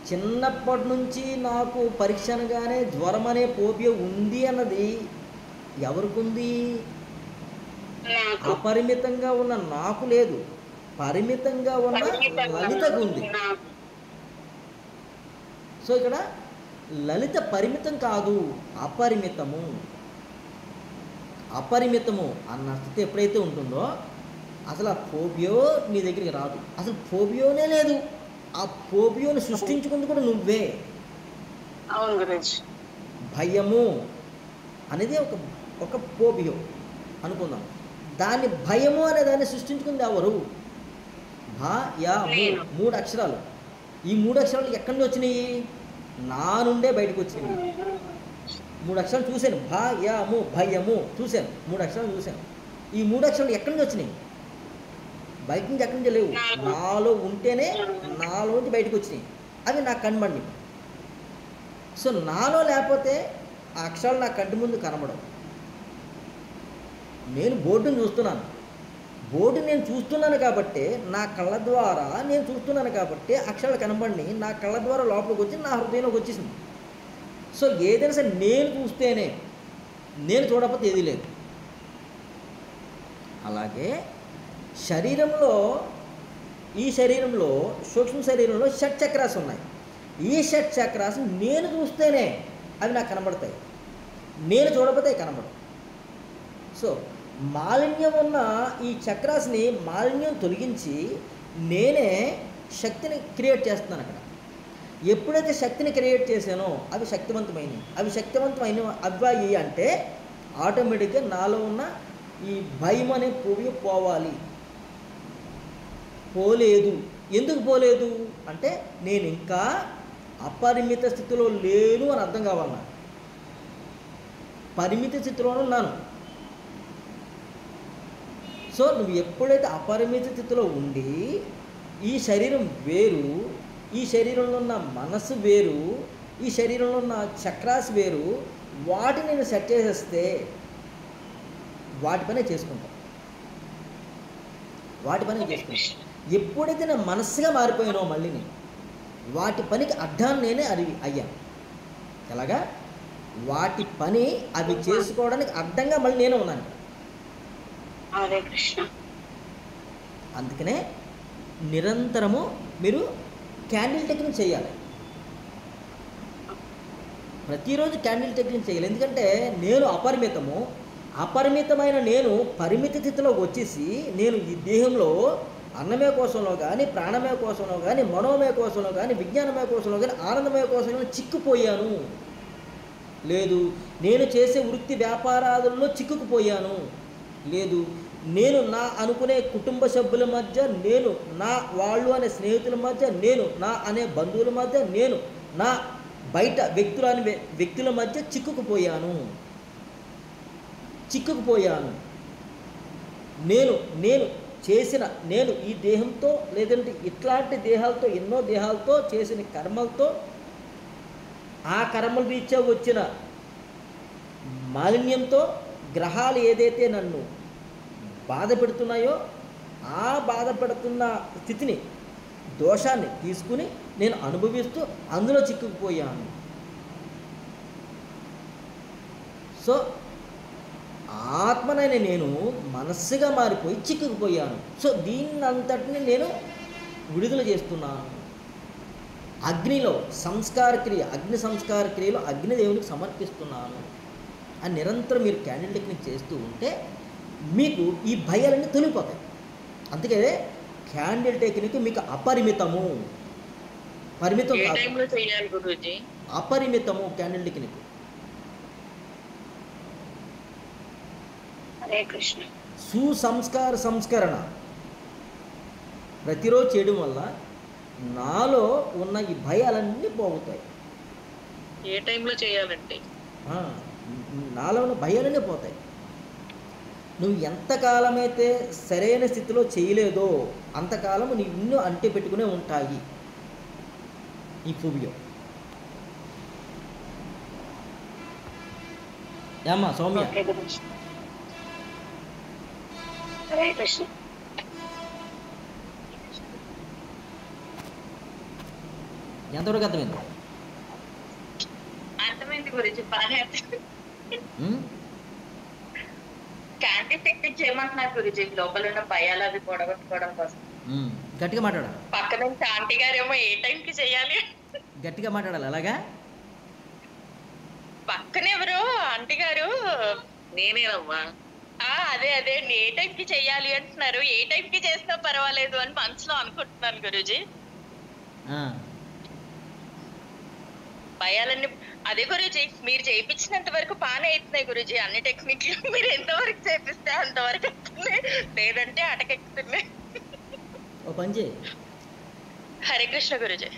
చిన్నప్పటి నుంచి నాకు పరీక్ష అనగానే జ్వరం అనే ఫోబియా ఉంది అన్నది ఎవరికి ఉంది? అపరిమితంగా ఉన్న నాకు లేదు, పరిమితంగా ఉన్న లలితకు ఉంది. సో ఇక్కడ లలిత పరిమితం కాదు, అపరిమితము. అపరిమితము అన్న స్థితి ఎప్పుడైతే ఉంటుందో అసలు ఆ ఫోబియో నీ దగ్గరికి రాదు. అసలు ఫోబియోనే లేదు. ఆ ఫోబియోని సృష్టించుకుంది కూడా నువ్వే. భయము అనేది ఒక ఫోబియో అనుకుందాం. దాన్ని భయము అనే దాన్ని సృష్టించుకుంది ఎవరు? భా యా ము, 3 అక్షరాలు. ఈ 3 అక్షరాలు ఎక్కడి నుంచి వచ్చినాయి? నా నుండే బయటకు వచ్చినాయి. 3 అక్షరాలు చూశాను. భా యా ము, భయము చూశాను. 3 అక్షరాలు చూశాను. ఈ 3 అక్షరాలు ఎక్కడి నుంచి వచ్చినాయి? బయట నుంచి ఎక్కడి నుంచి లేవు, నాలో ఉంటేనే నాలో నుంచి బయటకు వచ్చినాయి. అవి నాకు కనబడి. సో నాలో లేకపోతే ఆ అక్షరాలు నా కంటి ముందు కనబడవు. నేను బోర్డుని చూస్తున్నాను, బోర్డు నేను చూస్తున్నాను కాబట్టి నా కళ్ళ ద్వారా నేను చూస్తున్నాను కాబట్టి అక్షరాలు కనబడి నా కళ్ళ ద్వారా లోపలికి వచ్చి నా హృదయంలోకి వచ్చేసింది. సో ఏదైనా సరే నేను చూస్తేనే, నేను చూడకపోతే ఏదీ లేదు. అలాగే శరీరంలో, ఈ శరీరంలో, సూక్ష్మ శరీరంలో షట్ చక్రాస్ ఉన్నాయి. ఈ షట్ చక్రాస్ నేను చూస్తేనే అవి నాకు కనబడతాయి, నేను చూడకపోతే కనబడవు. సో మాలిన్యం ఉన్న ఈ చక్రాస్ని మాలిన్యం తొలగించి నేనే శక్తిని క్రియేట్ చేస్తున్నాను అక్కడ. ఎప్పుడైతే శక్తిని క్రియేట్ చేశానో అవి శక్తివంతమైనవి. అవి శక్తివంతమైన అవ్వాయి అంటే ఆటోమేటిక్గా నాలో ఉన్న ఈ భయం అనే పువ్వు పోవాలి. పోలేదు. ఎందుకు పోలేదు అంటే నేను ఇంకా అపరిమిత స్థితిలో లేను అని అర్థం కావాలి. నాకు పరిమిత స్థితిలోనే ఉన్నాను. సో నువ్వు ఎప్పుడైతే అపరిమిత స్థితిలో ఉండి ఈ శరీరం వేరు, ఈ శరీరంలో ఉన్న మనసు వేరు, ఈ శరీరంలో ఉన్న చక్రాస్ వేరు, వాటిని నేను సెట్ చేసేస్తే వాటి పనే చేసుకుంటాను, వాటి పనే చేసుకుంటాను. ఎప్పుడైతే నా మనస్సుగా మారిపోయానో మళ్ళీ నేను వాటి పనికి అడ్డాన్ని నేనే అయ్యాను. ఎలాగా? వాటి పని అవి చేసుకోవడానికి అడ్డంగా మళ్ళీ నేనే ఉన్నాను. అందుకనే నిరంతరము మీరు క్యాండిల్ టెక్నిక్ చేయాలి. ప్రతిరోజు క్యాండిల్ టెక్నిక్ చేయాలి. ఎందుకంటే నేను అపరిమితము, అపరిమితమైన నేను పరిమిత స్థితిలోకి వచ్చేసి నేను ఈ దేహంలో అన్నమయ కోసంలో కానీ, ప్రాణమయ కోసంలో కానీ, మనోమయ కోసంలో కానీ, విజ్ఞానమయ కోసంలో కానీ, ఆనందమయ కోసంలో చిక్కుపోయాను. లేదు నేను చేసే వృత్తి వ్యాపారాలలో చిక్కుకుపోయాను. లేదు నేను నా అనుకునే కుటుంబ సభ్యుల మధ్య, నేను నా వాళ్ళు అనే స్నేహితుల మధ్య, నేను నా అనే బంధువుల మధ్య, నేను నా బయట వ్యక్తుల మధ్య చిక్కుకుపోయాను. నేను చేసిన, నేను ఈ దేహంతో లేదంటే ఇట్లాంటి దేహాలతో, ఎన్నో దేహాలతో చేసిన కర్మలతో, ఆ కర్మల రీత్యా వచ్చిన మాలిన్యంతో గ్రహాలు ఏదైతే నన్ను బాధ పెడుతున్నాయో ఆ బాధ పెడుతున్న స్థితిని, దోషాన్ని తీసుకుని నేను అనుభవిస్తూ అందులో చిక్కుకుపోయాను. సో ఆత్మనైన నేను మనస్సుగా మారిపోయి చిక్కుకుపోయాను. సో దీన్నంతటిని నేను విడుదల చేస్తున్నాను. అగ్నిలో సంస్కార క్రియ, అగ్ని సంస్కార క్రియలో అగ్నిదేవునికి సమర్పిస్తున్నాను అని నిరంతరం మీరు క్యాండిల్ టెక్నిక్ చేస్తూ ఉంటే మీకు ఈ భయాలన్నీ తొలిగిపోతాయి. అందుకే క్యాండిల్ టెక్నిక్ మీకు అపరిమితము, పరిమితం కాదు, అపరిమితము క్యాండిల్ టెక్నిక్. సుసంస్కార సంస్కరణ ప్రతిరోజు చేయడం వల్ల నాలో ఉన్న ఈ భయాలన్నీ పోతాయి. ఏ టైంలో చేయాలంటే నాలో ఉన్న భయాలన్నీ పోతాయి. నువ్వు ఎంతకాలమైతే సరైన స్థితిలో చేయలేదో అంతకాలం నీ ఇన్ను అంటి పెట్టుకునే ఉంటాయి ఈ ఫోబియా. ఏమ్మా సౌమ్య? ఎంతవరకు అర్థమైంది? అర్థమైంది గురించి, బాగా క్యాండిల్ టెక్నిక్ చేయమంటున్నారు గురించి, లోపల ఉన్న భయాలు అవి పొడగొట్టుకోవడం కోసం. గట్టిగా మాట్లాడాలి. పక్క నుంచి ఆంటీ గారేమో ఏ టైంకి చేయాలి, గట్టిగా మాట్లాడాలి. అలాగా పక్కన ఎవరు ఆంటీ గారు, నేనేనమ్మా, అదే అదే ఏ టైంకి చెయ్యాలి అంటున్నారు. ఏ టైంకి చేసినా పర్వాలేదు అని మనసులో అనుకుంటున్నాను గురూజీ. భయాలన్నీ అదే గురూజీ, మీరు చేయించినంత వరకు బాగానే అవుతున్నాయి గురూజీ. అన్ని టెక్నిక్లు మీరు ఎంతవరకు చేపిస్తే అంతవరకు ఎక్కుతున్నాయి, లేదంటే అటకెక్కుతున్నాయి. ఓ పని చేయి, హరే కృష్ణ గురూజీ.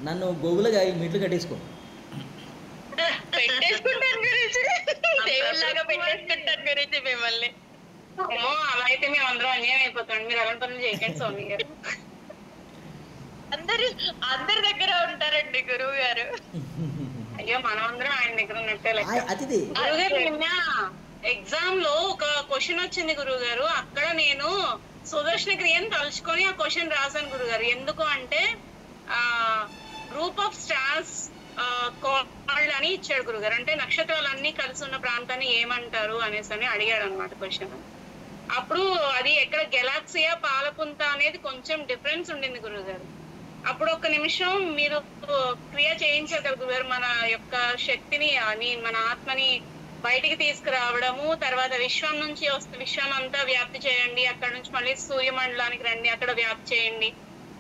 నన్ను గోగులుగా మెట్లు కట్టేసుకో. పెట్టేసుకుంటాను గురూజీ, దేవుళ్ళలాగా పెట్టేసుకుంటాను గురూజీ మిమ్మల్ని. ఏమో అలా అయితే మేము అందరం అన్యాయం అయిపోతాం. మీరు అలాంటి పనులు చేయకండి స్వామి గారు. అందరి దగ్గర ఉంటారండి గురువు గారు. అయ్యో మనం అందరం ఆయన దగ్గర ఉన్నట్టే లెక్క. అతిథి గురువు గారు నిన్న ఎగ్జామ్ లో ఒక క్వశ్చన్ వచ్చింది గురువు గారు. అక్కడ నేను సుదర్శన క్రియను తలుచుకొని ఆ క్వశ్చన్ రాశాను గురుగారు. ఎందుకు అంటే గ్రూప్ ఆఫ్ స్టార్స్ కాల్డ్ అని ఇచ్చాడు గురుగారు. అంటే నక్షత్రాలన్నీ కలిసి ఉన్న ప్రాంతాన్ని ఏమంటారు అనేసి అని అడిగాడు అనమాట క్వశ్చన్. అప్పుడు అది ఎక్కడ గెలాక్సియా పాలపుంత అనేది కొంచెం డిఫరెన్స్ ఉండింది గురుగారు. అప్పుడు ఒక నిమిషం మీరు క్రియ చేయించారు కదా గురుగారు, మన యొక్క శక్తిని అని మన ఆత్మని బయటికి తీసుకురావడము, తర్వాత విశ్వం నుంచి విశ్వం అంతా వ్యాప్తి చేయండి, అక్కడ నుంచి మళ్ళీ సూర్యమండలానికి రండి, అక్కడ వ్యాప్తి చేయండి,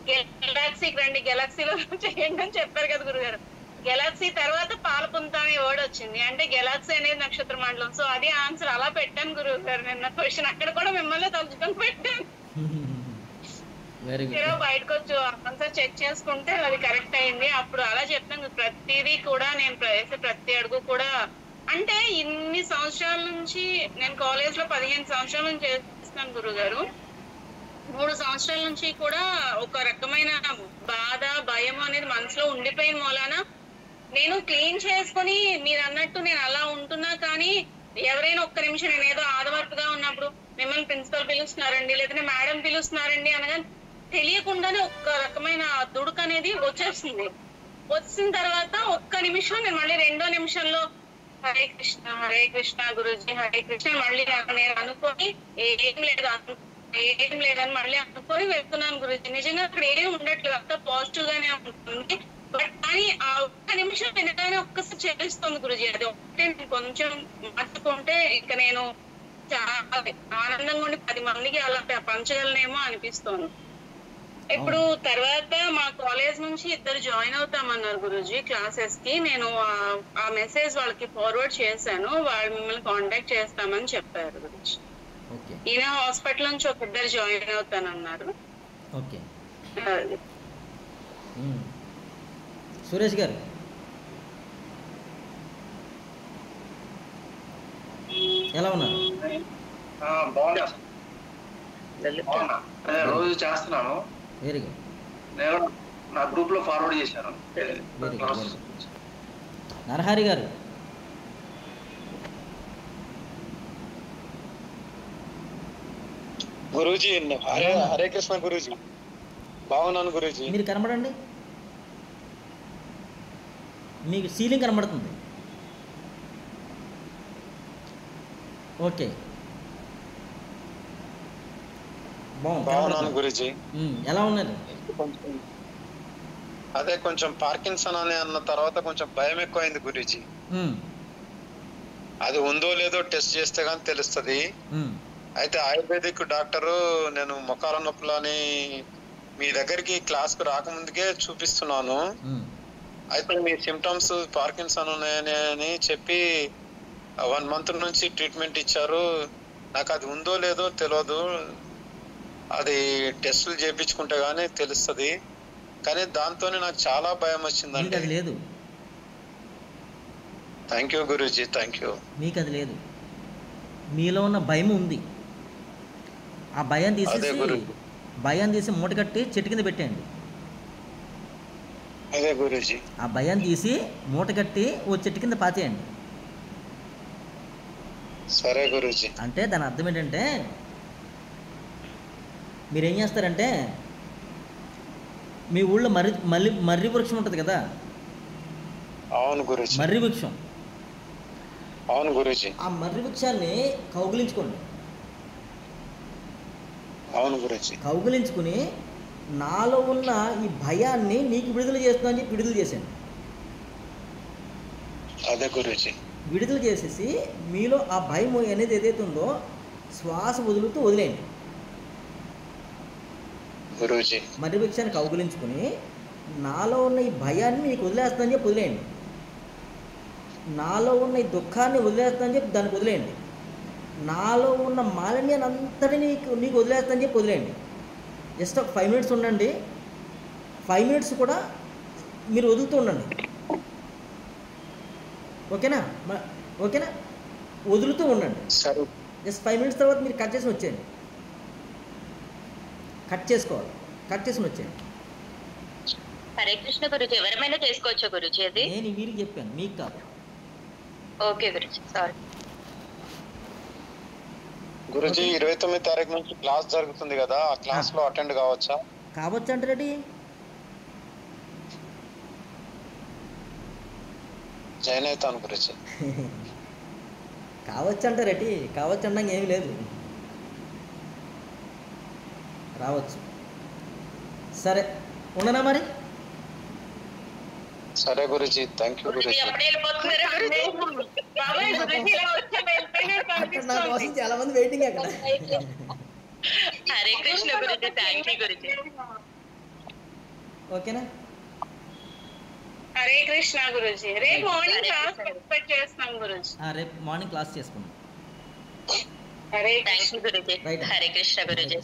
గెలాక్సీకి రండి, గెలాక్సీలో చేయండి అని చెప్పారు కదా గురుగారు. గెలాక్సీ తర్వాత పాలపుంత అనే వర్డ్ వచ్చింది. అంటే గెలాక్సీ అనేది నక్షత్ర మండలం. సో అది ఆన్సర్ అలా పెట్టాను గురువు గారు నిన్న క్వశ్చన్. అక్కడ కూడా మిమ్మల్ని తలుచుకొని పెట్టాను. బయటకు వచ్చి ఆన్సర్ చెక్ చేసుకుంటే అది కరెక్ట్ అయింది. అప్పుడు అలా చెప్తాను. ప్రతిదీ కూడా నేను వేసే ప్రతి అడుగు కూడా, అంటే ఇన్ని సంవత్సరాల నుంచి నేను కాలేజ్ లో 15 సంవత్సరాల నుంచి చేస్తున్నాను గురుగారు. 3 సంవత్సరాల నుంచి కూడా ఒక రకమైన బాధ భయం అనేది మనసులో ఉండిపోయిన మూలాన నేను క్లీన్ చేసుకుని మీరు అన్నట్టు నేను అలా ఉంటున్నా. కానీ ఎవరైనా ఒక్క నిమిషం నేను ఏదో ఆదవర్పుగా ఉన్నప్పుడు మిమ్మల్ని ప్రిన్సిపల్ పిలుస్తున్నారండి లేదంటే మేడం పిలుస్తున్నారండి అనగా తెలియకుండానే ఒక్క రకమైన దుడుకు అనేది వచ్చేస్తుంది. వచ్చిన తర్వాత ఒక్క నిమిషం నేను మళ్ళీ 2వ నిమిషంలో హరే కృష్ణ గురూజీ హరే కృష్ణ మళ్ళీ నేను అనుకొని ఏం లేదని మళ్ళీ అనుకొని వెళ్తున్నాను గురూజీ. నిజంగా అక్కడ ఏం ఉండట్లేదు, అంతా పాజిటివ్ గానే ఉంటుంది. బట్ కానీ ఆ ఒక్క నిమిషం వినగానే ఒక్కసారి చెల్లిస్తుంది గురూజీ. అది ఒకటే నేను కొంచెం మార్చుకుంటే ఇక నేను చాలా ఆనందంగా ఉండి 10 మందికి అలా పంచగలనేమో అనిపిస్తోంది. ఇప్పుడు తర్వాత మా కాలేజ్ నుంచి 2 జాయిన్ అవుతామన్నారు గురూజీ క్లాసెస్ కి. నేను ఆ మెసేజ్ వాళ్ళకి ఫార్వర్డ్ చేశాను. వాళ్ళు మిమ్మల్ని కాంటాక్ట్ చేస్తామని చెప్పారు గురూజీ. ఈయన హాస్పిటల్ నుంచి ఒక 2 జాయిన్ అవుతానన్నారు. సురేష్ గారు ఎలా ఉన్నారు? రోజు చేస్తున్నాను. Very good. నేను నా గ్రూప్ లో ఫార్వర్డ్ చేశాను. నరహరి గారు గురూజీ హరే కృష్ణ గురూజీ. బాగున్నాను గురూజీ. మీరు కనబడండి, మీకు సీలింగ్ కనబడుతుంది. ఓకే బాగున్నాను గురూజీ. ఎలా ఉన్నారు? అదే కొంచెం పార్కిన్సన్ అని అన్న తర్వాత కొంచెం భయం ఎక్కువైంది గురూజీ. అది ఉందో లేదో టెస్ట్ చేస్తే గానీ తెలుస్తుంది. అయితే ఆయుర్వేదిక్ డాక్టరు నేను మొకాల నొప్పులని మీ దగ్గరికి క్లాస్ కు రాకముందుకే చూపిస్తున్నాను. అయితే మీ సిమ్టమ్స్ పార్కిన్సన్ ఉన్నాయని అని చెప్పి 1 month నుంచి ట్రీట్మెంట్ ఇచ్చారు. నాకు అది ఉందో లేదో తెలియదు, అది టెస్టులు చేయించుకుంటే గానీ తెలుస్తుంది. కానీ దాంతోనే నాకు చాలా భయం వచ్చిందండి. అది లేదు. Thank you Guruji, thank you. మీకు అది లేదు, మీలో ఉన్న భయం ఉంది. ఆ భయం తీసి మూట కట్టి చెట్టు కింద పెట్టేయండి. అదే గురూజీ. ఆ భయం తీసి మూట కట్టి ఓ చెట్టు కింద పాతేయండి. సరే గురూజీ. అంటే దాని అర్థం ఏంటంటే మీరేం చేస్తారంటే మీ ఊళ్ళో మర్రి వృక్షం ఉంటుంది కదా. అవును గురూజీ. మర్రి వృక్షం. అవును గురూజీ. ఆ మర్రి వృక్షాన్ని కౌగిలించుకోండి. అవును గురూజీ. కౌగిలించుకుని నాలో ఉన్న ఈ భయాన్ని నీకు విడుదల చేస్తుందని చెప్పి విడుదల చేశాను. అదే గురూజీ. విడుదల చేసేసి మీలో ఆ భయం అనేది ఏదైతే ఉందో శ్వాస వదులుతూ వదిలేయండి గురూజీ. మర్రి వృక్షాన్ని కౌగిలించుకుని నాలో ఉన్న ఈ భయాన్ని నీకు వదిలేస్తుందని చెప్పి వదిలేయండి. నాలో ఉన్న ఈ దుఃఖాన్ని వదిలేస్తుందని చెప్పి దానికి వదిలేయండి. నాలో ఉన్న మాలిన్యాన్ని అంతటి నీకు వదిలేస్తుందని చెప్పి వదిలేయండి. జస్ట్ ఒక 5 minutes ఉండండి. 5 minutes కూడా మీరు వదులుతూ ఉండండి. ఓకేనా? వదులుతూ ఉండండి. సరే జస్ట్ 5 మినిట్స్ తర్వాత మీరు కట్ చేసి వచ్చేయండి. కట్ చేసుకోవాలి, కట్ చేసి వచ్చేయండి. హరే కృష్ణ గురుజీ. ఎవరైనా చేసుకోవచ్చా గురుజీ అది? నేను మీరు చెప్పాను, మీకు కాదు. Okay Guruji, sorry. గురుజీ 29 తారీఖు నుంచి క్లాస్ జరుగుతుంది కదా, ఆ క్లాస్ లో అటెండ్ కావచ్చా? కావచ్చు అంటే రెడీ జాయిన్ అవుతాను గురుజీ. కావచ్చు అంటే రెడీ, కావచ్చు అనడానికి ఏమీ లేదు, రావచ్చు. సరే ఉండనా మరి? సరే గురుజీ, థ్యాంక్ యూ గురుజీ గురుజీ. అప్పుడే వెళ్ళిపోతున్నారా గురుజీ? బాబాయ్ గురించి ఇలా వచ్చి వెళ్ళిపోయినట్టు అక్కడ నా కోసం అనిపిస్తుంది. చాలా మంది వెయిటింగ్ అక్కడ. Hare Krishna Guruji, thank you Guruji. ఓకేనా? హరే కృష్ణ గురుజీ. రేపు మార్నింగ్ క్లాస్ ఎక్స్పెక్ట్ చేస్తున్నాం గురుజీ. రేపు మార్నింగ్ క్లాస్ చేసుకుందాం. Hare thank you Guruji. Right. Hare Krishna Guruji.